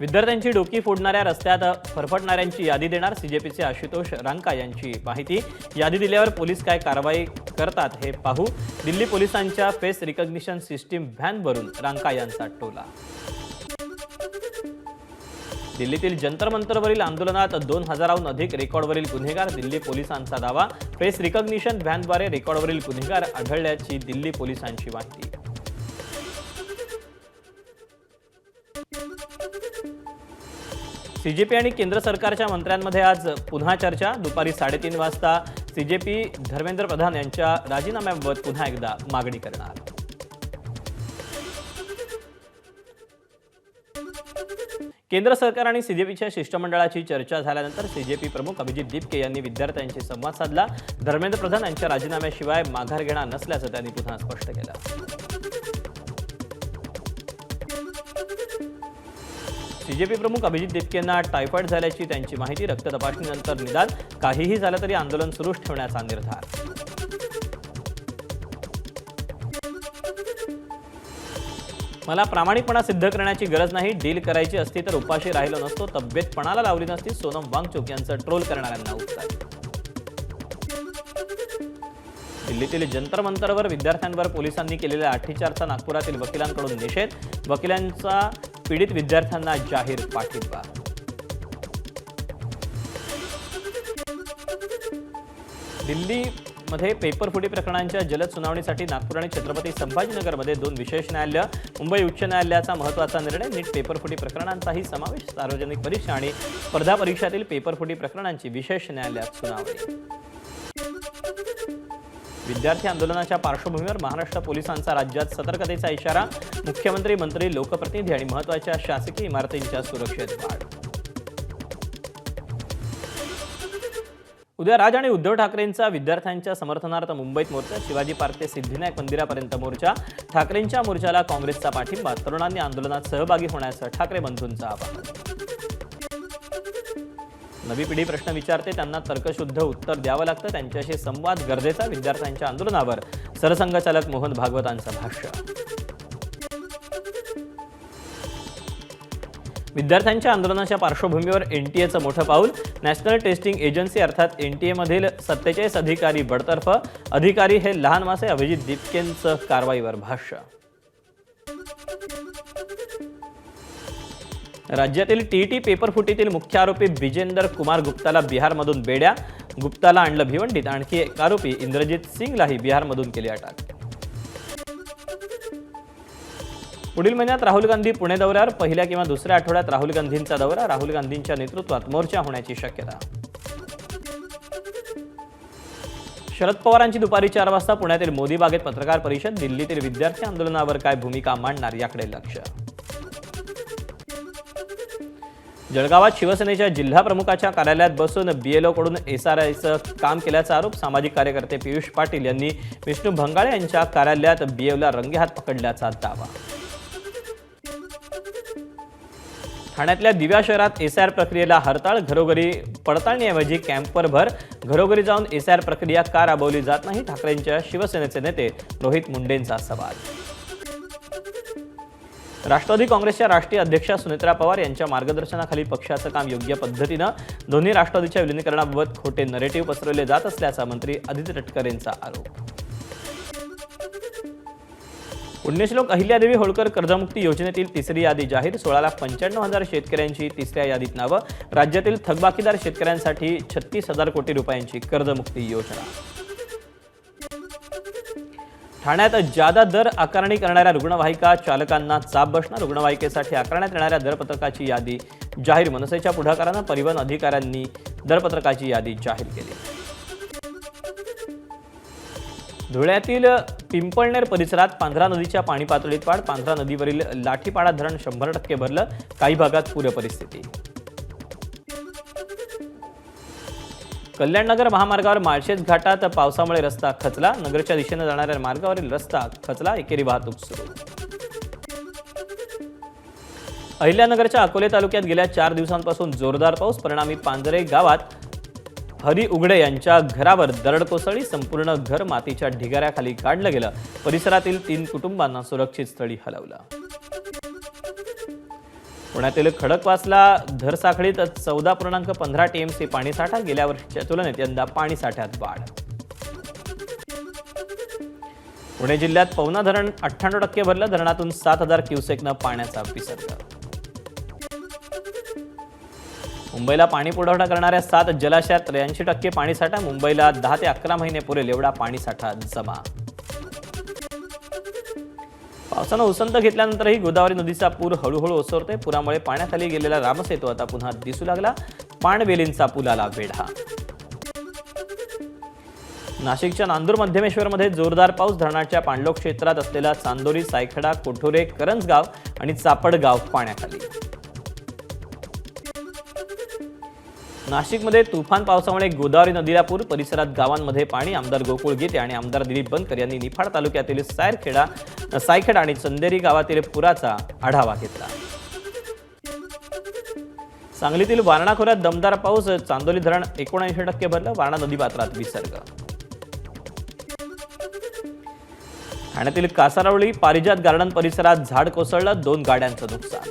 विद्यार्थ्यांची डोकी फोडणाऱ्या रस्त्यात फरफटणाऱ्यांची यादी देणार सीजेपीचे आशुतोष रांका यांची माहिती। यादी दिल्यावर पोलीस काय कारवाई करतात हे पाहू। दिल्ली पोलिसांच्या फेस रिकॉग्निशन सिस्टीम व्हॅनवरून रांका यांचा टोला। दिल्लीतील जंतर मंतरवरील आंदोलनात 2000हून अधिक रेकॉर्डवरील गुन्हेगार। दिल्ली पोलिसांचा दावा, फेस रिकॉग्निशन व्हॅनद्वारे रेकॉर्डवरील गुन्हेगार आढळल्याची दिल्ली पोलिसांची माहिती। सीजेपी आणि केंद्र सरकारच्या मंत्र्यांमध्ये आज पुन्हा चर्चा। दुपारी 3:30 वाजता सीजेपी धर्मेंद्र प्रधान यांच्या राजीनाम्याबाबत पुन्हा एकदा मागणी करणार। केंद्र सरकार आणि सीजेपीच्या शिष्टमंडळाची चर्चा झाल्यानंतर सीजेपी प्रमुख अभिजित दीपके यांनी विद्यार्थ्यांशी संवाद साधला। धर्मेंद्र प्रधान यांच्या राजीनाम्याशिवाय माघार घेणार नसल्याचं त्यांनी पुन्हा स्पष्ट केलं। सीजेपी प्रमुख अभिजित दीपकेंना टायफॉइड झाल्याची त्यांची माहिती। रक्त तपासणीनंतर निदान काहीही झालं तरी आंदोलन सुरूच ठेवण्याचा निर्धार। मला प्रामाणिकपणा सिद्ध करण्याची गरज नाही, डील करायची असती तर उपाशी राहिलो नसतो, तब्येत पणाला लावली नसती, सोनम वांगचुक यांचं ट्रोल करणाऱ्यांना उत्तर। दिल्लीतील जंतर मंतरवर विद्यार्थ्यांवर पोलिसांनी केलेल्या लाठीचार्जचा नागपुरातील वकिलांकडून निषेध। वकिलांचा पीडित विद्यार्थ्यांना जाहीर पाठिंबा। दिल्लीमध्ये पेपरफुटी प्रकरणांच्या जलद सुनावणीसाठी नागपूर आणि छत्रपती संभाजीनगरमध्ये 2 विशेष न्यायालय। मुंबई उच्च न्यायालयाचा महत्त्वाचा निर्णय, नीट पेपरफुटी प्रकरणांचाही समावेश। सार्वजनिक परीक्षा आणि स्पर्धा परीक्षातील पेपरफुटी प्रकरणांची विशेष न्यायालयात सुनावणी। विद्यार्थी आंदोलनाच्या पार्श्वभूमीवर महाराष्ट्र पोलिसांचा राज्यात सतर्कतेचा इशारा। मुख्यमंत्री, मंत्री, लोकप्रतिनिधी आणि महत्त्वाच्या शासकीय इमारतींच्या सुरक्षेत वाढ। उद्या राज आणि उद्धव ठाकरेंचा विद्यार्थ्यांच्या समर्थनार्थ मुंबईत मोर्चा। शिवाजी पार्क ते सिद्धिविनायक मंदिरापर्यंत मोर्चा। ठाकरेंच्या मोर्चाला काँग्रेसचा पाठिंबा। तरुणांनी आंदोलनात सहभागी होण्याचं ठाकरे बंधूंचं आवाहन। नवी पिढी प्रश्न विचारते, त्यांना तर्कशुद्ध उत्तर द्यावं लागतं, त्यांच्याशी संवाद गरजेचा। विद्यार्थ्यांच्या आंदोलनावर सरसंघचालक मोहन भागवतांचं भाष्य। विद्यार्थ्यांच्या आंदोलनाच्या पार्श्वभूमीवर एनटीएचं मोठं पाऊल। नॅशनल टेस्टिंग एजन्सी अर्थात एनटीएमधील 47 अधिकारी बडतर्फ। अधिकारी हे लहान मासे। अभिजित दीपकेंचं कारवाईवर भाष्य। राज्यातील टीईटी पेपरफुटीतील मुख्य आरोपी विजेंदर कुमार गुप्ताला बिहारमधून बेड्या। गुप्ताला आणलं भिवंडीत। आणखी एक आरोपी इंद्रजित सिंगलाही बिहारमधून केली अटक। पुढील महिन्यात राहुल गांधी पुणे दौऱ्यावर। पहिल्या किंवा दुसऱ्या आठवड्यात राहुल गांधींचा दौरा। राहुल गांधींच्या नेतृत्वात मोर्चा होण्याची शक्यता। शरद पवारांची दुपारी 4 वाजता पुण्यातील मोदी बागेत पत्रकार परिषद। दिल्लीतील विद्यार्थी आंदोलनावर काय भूमिका मांडणार याकडे लक्ष। जळगावात शिवसेनेच्या जिल्हा प्रमुखाच्या कार्यालयात बसून बीएलओकडून एसआरआयचं काम केल्याचा आरोप। सामाजिक कार्यकर्ते पियुष पाटील यांनी विष्णू भंगाळे यांच्या कार्यालयात बीएलओला रंगेहात पकडल्याचा दावा। ठाण्यातल्या दिव्या शहरात एसआर प्रक्रियेला हरताळ। घरोघरी पडताळणीऐवजी कॅम्पवर भर। घरोघरी जाऊन एसआर प्रक्रिया का राबवली जात नाही, ठाकरेंच्या शिवसेनेचे नेते रोहित मुंडेंचा सवाल। राष्ट्रवादी काँग्रेसच्या राष्ट्रीय अध्यक्षा सुनेत्रा पवार यांच्या मार्गदर्शनाखाली पक्षाचं काम योग्य पद्धतीनं। दोन्ही राष्ट्रवादीच्या विलीनीकरणाबाबत खोटे नरेटिव्ह पसरवले जात असल्याचा मंत्री आदित्य तटकरे यांचा आरोप। पुण्यश्लोक अहिल्यादेवी होळकर कर्जमुक्ती योजनेतील तिसरी यादी जाहीर। 16,95,000 शेतकऱ्यांची तिसऱ्या यादीत नावं। राज्यातील थकबाकीदार शेतकऱ्यांसाठी 36,000 कोटी रुपयांची कर्जमुक्ती योजना। ठाण्यात जादा दर आकारणी करणाऱ्या रुग्णवाहिका चालकांना चाप बसणार। रुग्णवाहिकेसाठी आकारण्यात येणाऱ्या दरपत्रकाची यादी जाहीर। मनसेच्या पुढाकारानं परिवहन अधिकाऱ्यांनी दरपत्रकाची यादी जाहीर केली। धुळ्यातील पिंपळनेर परिसरात पांझरा नदीच्या पाणी पातळीत वाढ। पांझरा नदीवरील लाठीपाडा धरण 100% भरलं। काही भागात पूर परिस्थिती। कल्याणनगर महामार्गावर माळशेज घाटात पावसामुळे रस्ता खचला। नगरच्या दिशेने जाणाऱ्या मार्गावरील रस्ता खचला। एकेरी वाहतूक सुरू। अहिल्यानगरच्या अकोले तालुक्यात गेल्या 4 दिवसांपासून जोरदार पाऊस। परिणामी पांजरे गावात हरी उघडे यांच्या घरावर दरड कोसळली। संपूर्ण घर मातीच्या ढिगाऱ्याखाली काढलं गेलं। परिसरातील 3 कुटुंबांना सुरक्षित स्थळी हलवलं। पुण्यातील खडकवासला धरसाखळीत 14.15 टीएमसी पाणीसाठा, गेल्या वर्षीच्या तुलनेत यंदा पाणीसाठ्यात वाढ. पुणे जिल्ह्यात पवना धरण 98% भरलं, धरणातून 7,000 क्युसेकनं पाण्याचा विसर्ग. मुंबईला पाणी पुरवठा करणाऱ्या 7 जलाशयात 83% पाणीसाठा, मुंबईला 10 ते 11 महिने पुरेल एवढा पाणीसाठा जमा. पावसानं उसंत घेतल्यानंतरही गोदावरी नदीचा पूर हळूहळू ओसरतोय. पुरामुळे पाण्याखाली गेलेला रामसेतू आता पुन्हा दिसू लागला. पाणवेलींचा पुलाला वेढा. नाशिकच्या नांदूर मध्यमेश्वरमध्ये जोरदार पाऊस, धरणाच्या पाणलोट क्षेत्रात असलेला चांदोरी, सायखेडा, कोठोरे, करंजगाव आणि चापडगाव पाण्याखाली. नाशिकमध्ये तुफान पावसामुळे गोदावरी नदीला पूर, परिसरात गावांमध्ये पाणी. आमदार गोकुळ गीते आणि आमदार दिलीप बनकर यांनी निफाड तालुक्यातील सायखेडा आणि चंदेरी गावातील पुराचा आढावा घेतला. सांगलीतील वारणा खोऱ्यात दमदार पाऊस, चांदोली धरण 79% भरलं, वारणा नदीपात्रात विसर्ग. ठाण्यातील कासारवळी पारिजात गार्डन परिसरात झाड कोसळलं, 2 गाड्यांचं नुकसान.